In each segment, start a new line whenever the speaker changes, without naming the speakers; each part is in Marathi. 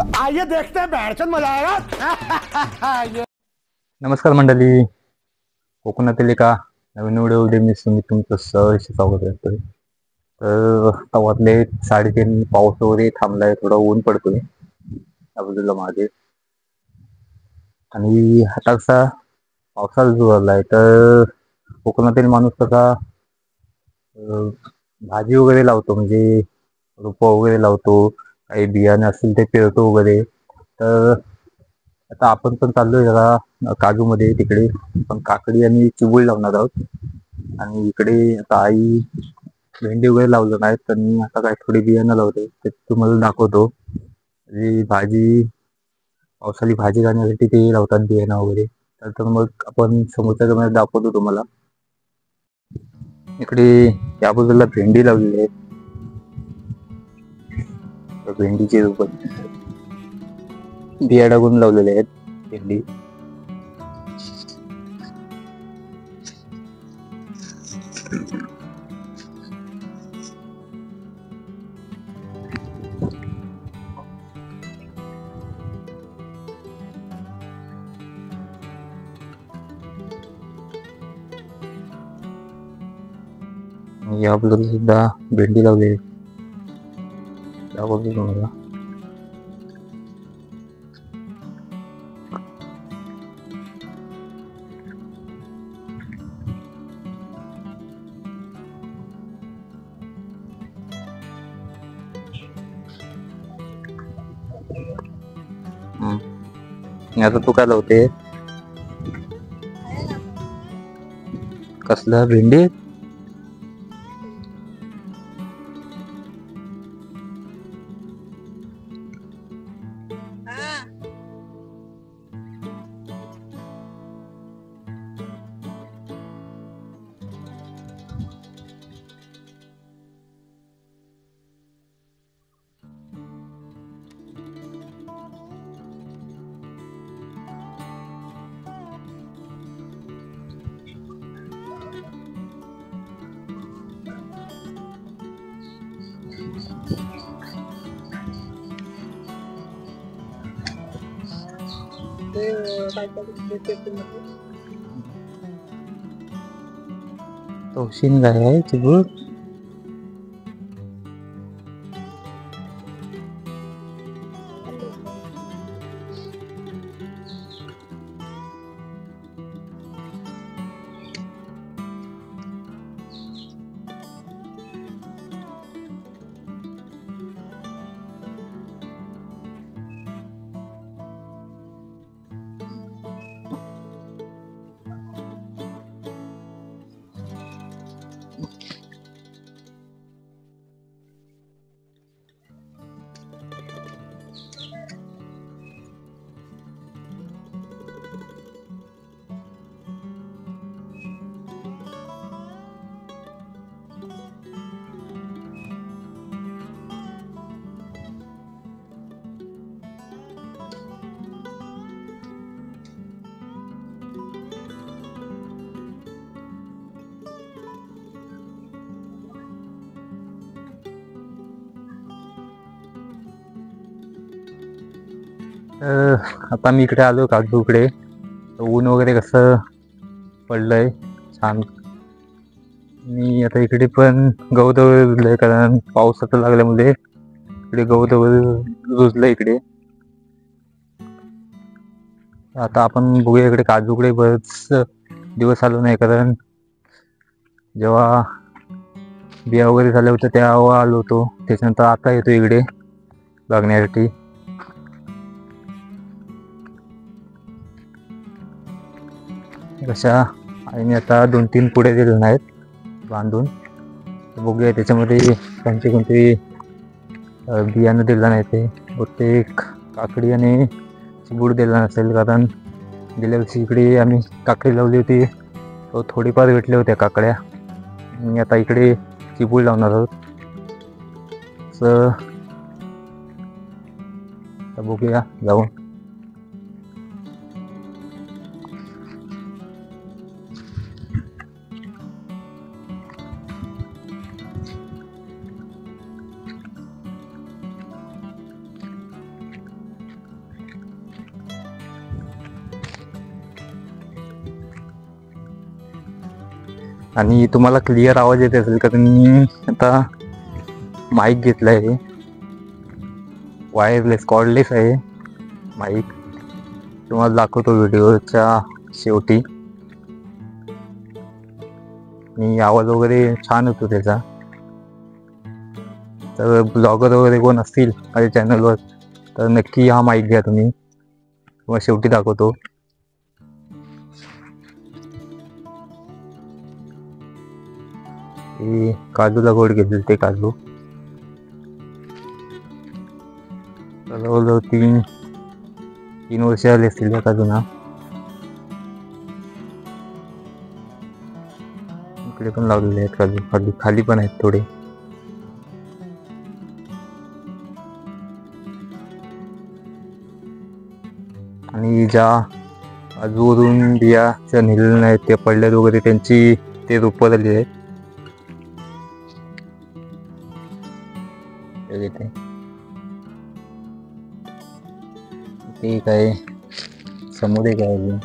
आइए देखते हैं बैठचंद मजा आएगा।
नमस्कार मंडळी, कोकणातील एका नवीन व्हिडिओमध्ये मी सुमित तुमचं सहर्ष स्वागत करतोय. तर तवातले 3:30 पाऊस वगैरे थांबलाय, थोडा ऊन पडतोय त्या बाजूला मागे. आणि आता कसा पावसाळा सुरू झालाय, तर कोकणातील माणूस कसा भाजी वगैरे लावतो, म्हणजे रोपं वगैरे लावतो, काही बियाणे असतील ते पेरतो वगैरे. तर आता आपण पण चाललोय जरा काजू मध्ये, तिकडे पण काकडी आणि चिबूळ लावणार आहोत. आणि इकडे आता आई भेंडी वगैरे लावलं नाही, तर मी आता काय थोडी बियाणं लावते, ते तुम्हाला दाखवतो. जी भाजी पावसाळी भाजी खाण्यासाठी ते लावतात बियाणं वगैरे. तर मग आपण समोरच्या मध्ये दाखवतो तुम्हाला. इकडे या बाजूला भेंडी लावलेली आहे, भेंडीचे रोप बिया टाकून लावलेले आहेत भेंडी. या बाजूला सुद्धा भेंडी लावलेली दाखवतो तुम्हाला. आता तू काय लावते? कसला भेंडी? तवशीन काय आहे चिबूळ? आता मी इकडे आलो काजूकडे. ऊन वगैरे कसं पडलंय छान. मी आता इकडे पण गवत वगैरे रुजलंय, कारण पाऊस आता लागल्यामुळे इकडे गवत वगैरे रुजलंय इकडे. आता आपण बघूया इकडे काजूकडे. बरेच दिवस आलो नाही, कारण जेव्हा बिया वगैरे झाल्या होत्या तेव्हा आलो होतो. त्याच्यानंतर आता येतो इकडे बघण्यासाठी. कशा आईने आता 2-3 पुढे दिले नाहीत बांधून. बघूया त्याच्यामध्ये त्यांचे कोणते बियाणं दिलं नाही. ते बहुतेक काकडी आणि चिबूड दिला नसेल, कारण गेल्या वर्षी इकडे आम्ही काकडी लावली होती, तो थोडीफार भेटल्या होत्या काकड्या. आणि आता इकडे चिबूड लावणार आहोत. बघूया जाऊन. आणि तुम्हाला क्लिअर आवाज येत असेल कारण मी आता माईक घेतला आहे, वायरलेस कॉर्डलेस आहे माईक. तुम्हाला दाखवतो व्हिडिओच्या शेवटी. आणि आवाज वगैरे छान होतो त्याचा. तर ब्लॉगर वगैरे कोण असतील माझ्या चॅनलवर तर नक्की हा माईक घ्या तुम्ही. तुम्हाला शेवटी दाखवतो. काजूला गोड घेतले ते काजू जवळजवळ 3 वर्ष आले असतील त्या काजूना. इकडे पण लावलेले आहेत काजू, खाली पण आहेत थोडे. आणि ज्या काजूवरून बिया निघलेल्या नाहीत त्या पडल्यात वगैरे त्यांची ते रोपं झाली आहेत. ते काय समोर एक आहे अजून.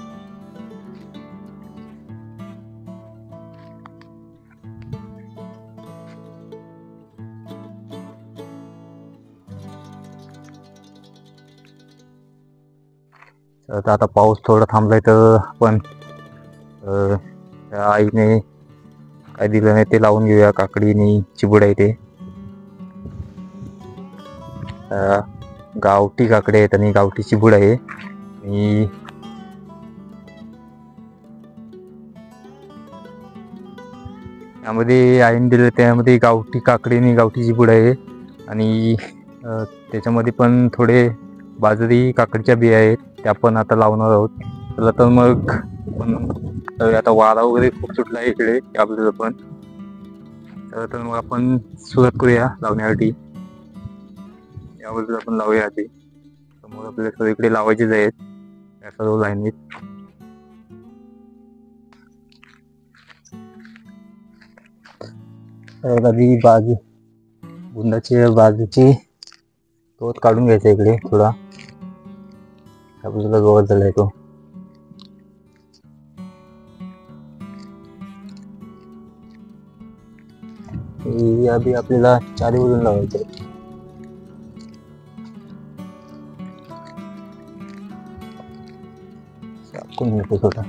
तर आता पाऊस थोडा थांबलाय तर पण आईने काय दिलं नाही ते लावून घेऊया. काकडीनी चिबूड आहे ते गावठी काकडे आहेत आणि गावठी चिबूड आहे. आणि त्यामध्ये आईने दिलं त्यामध्ये गावठी काकडी आणि गावठी चिबूड आहे. आणि त्याच्यामध्ये पण थोडे बाजरी काकडीच्या बिया आहेत, त्या पण आता लावणार आहोत. चला तर मग आता वारा वगैरे खूप सुटला आहे इकडे आपल्याला पण. तर मग आपण सुरुवात करूया लावण्यासाठी. यावर आपण लावूया आधी. समोर आपल्याला सगळीकडे लावायचेच आहेत या सर्व लाईनीत. आधी बुंदाची बाजूची गवत काढून घ्यायचा इकडे थोडा. त्या बाजूला गवत झालाय तो. आधी आपल्याला चारी बाजून लावायचं. टाकून घेतो थोडा.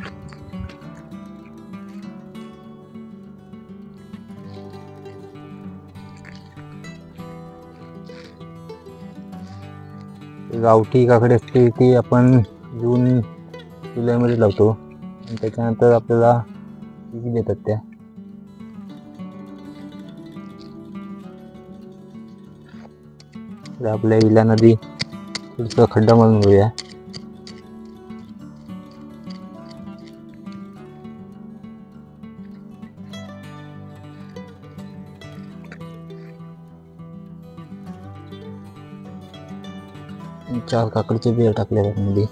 गावठी काकडी असते ती आपण जून जुलैमध्ये लावतो आणि त्याच्यानंतर आपल्याला पीक देतात त्या. आपल्या इला नदी थोडसा खड्डा मारून घेऊया. चार काकडीचे बिया टाकल्या त्यामध्ये.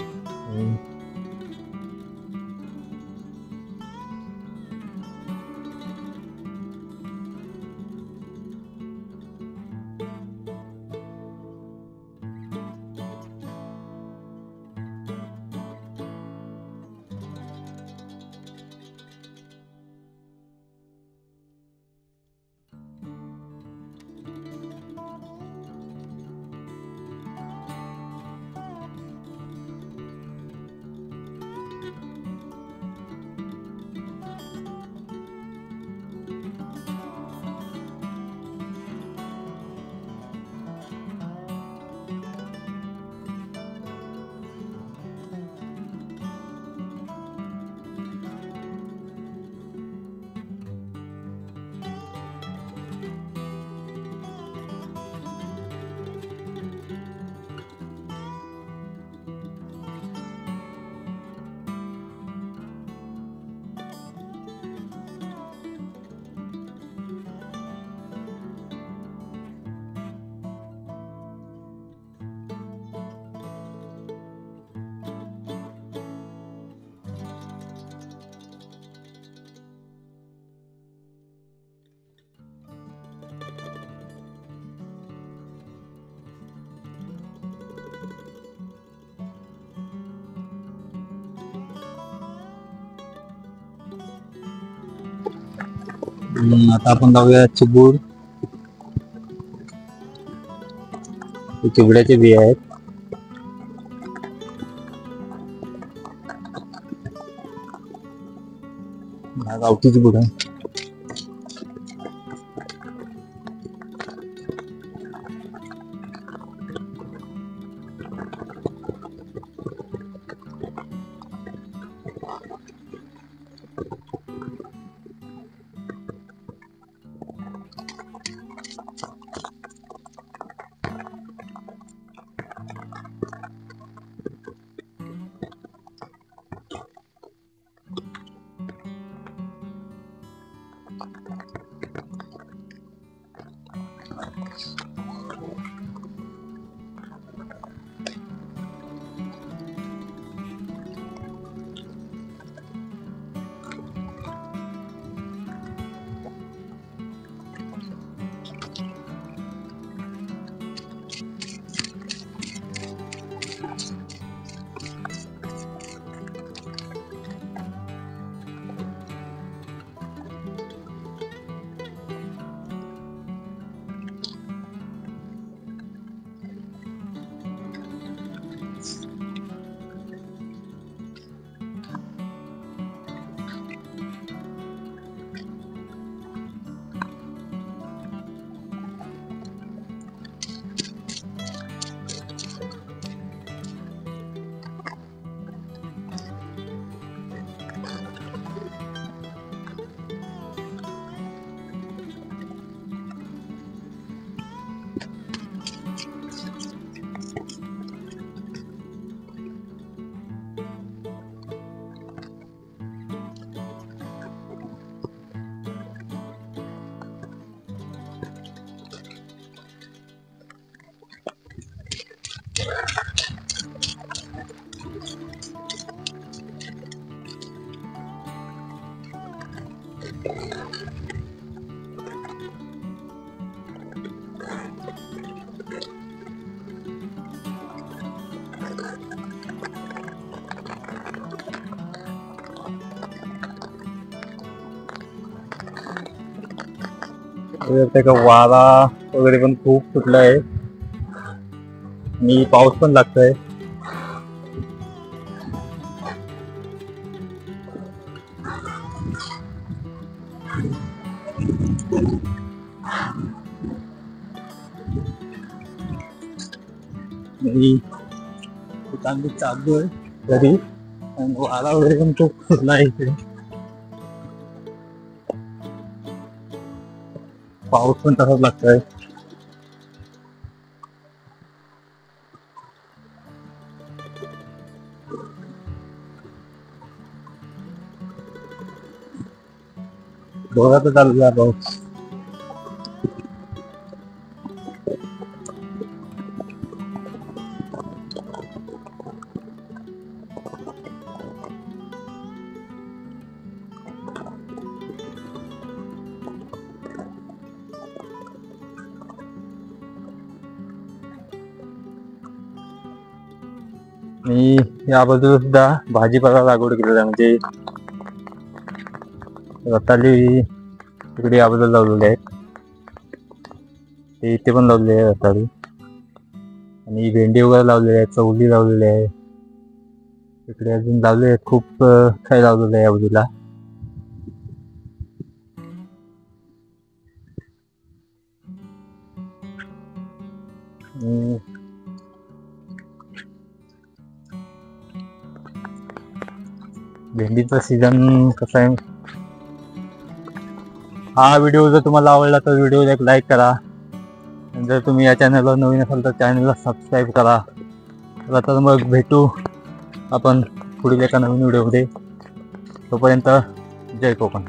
आता आपण लावूया चिबूड. हे चिबड्याचे बिया आहेत. गावठी चिबूड आहे. का वारा वगैरे पण खूप सुटला आहे आणि पाऊस पण लागतोय. चांगली चालू आहे तरी वारा वगैरे पण खूप सुटला आहे इथे. पाऊस पण तसाच लागतोय. जोरात चालू आहे पाऊस. मी या बाजूला सुद्धा भाजीपाला लागवड केलेला आहे. म्हणजे रताळी तिकडे या बाजूला लावलेले आहेत, ते इथे पण लावलेले आहे रताळी. आणि भेंडी वगैरे लावलेली आहे, चवली लावलेली आहे, इकडे अजून लावले आहेत, खूप काही लावलेलं आहे या बाजूला. भेंडीचा सीझन कसा आहे. हा व्हिडिओ जर तुम्हाला आवडला तर व्हिडिओला एक लाईक करा. जर तुम्ही या चॅनलवर नवीन असाल तर चॅनलला सबस्क्राईब करा. आता मग भेटू आपण पुढील एका नवीन व्हिडिओमध्ये. तोपर्यंत जय कोकण.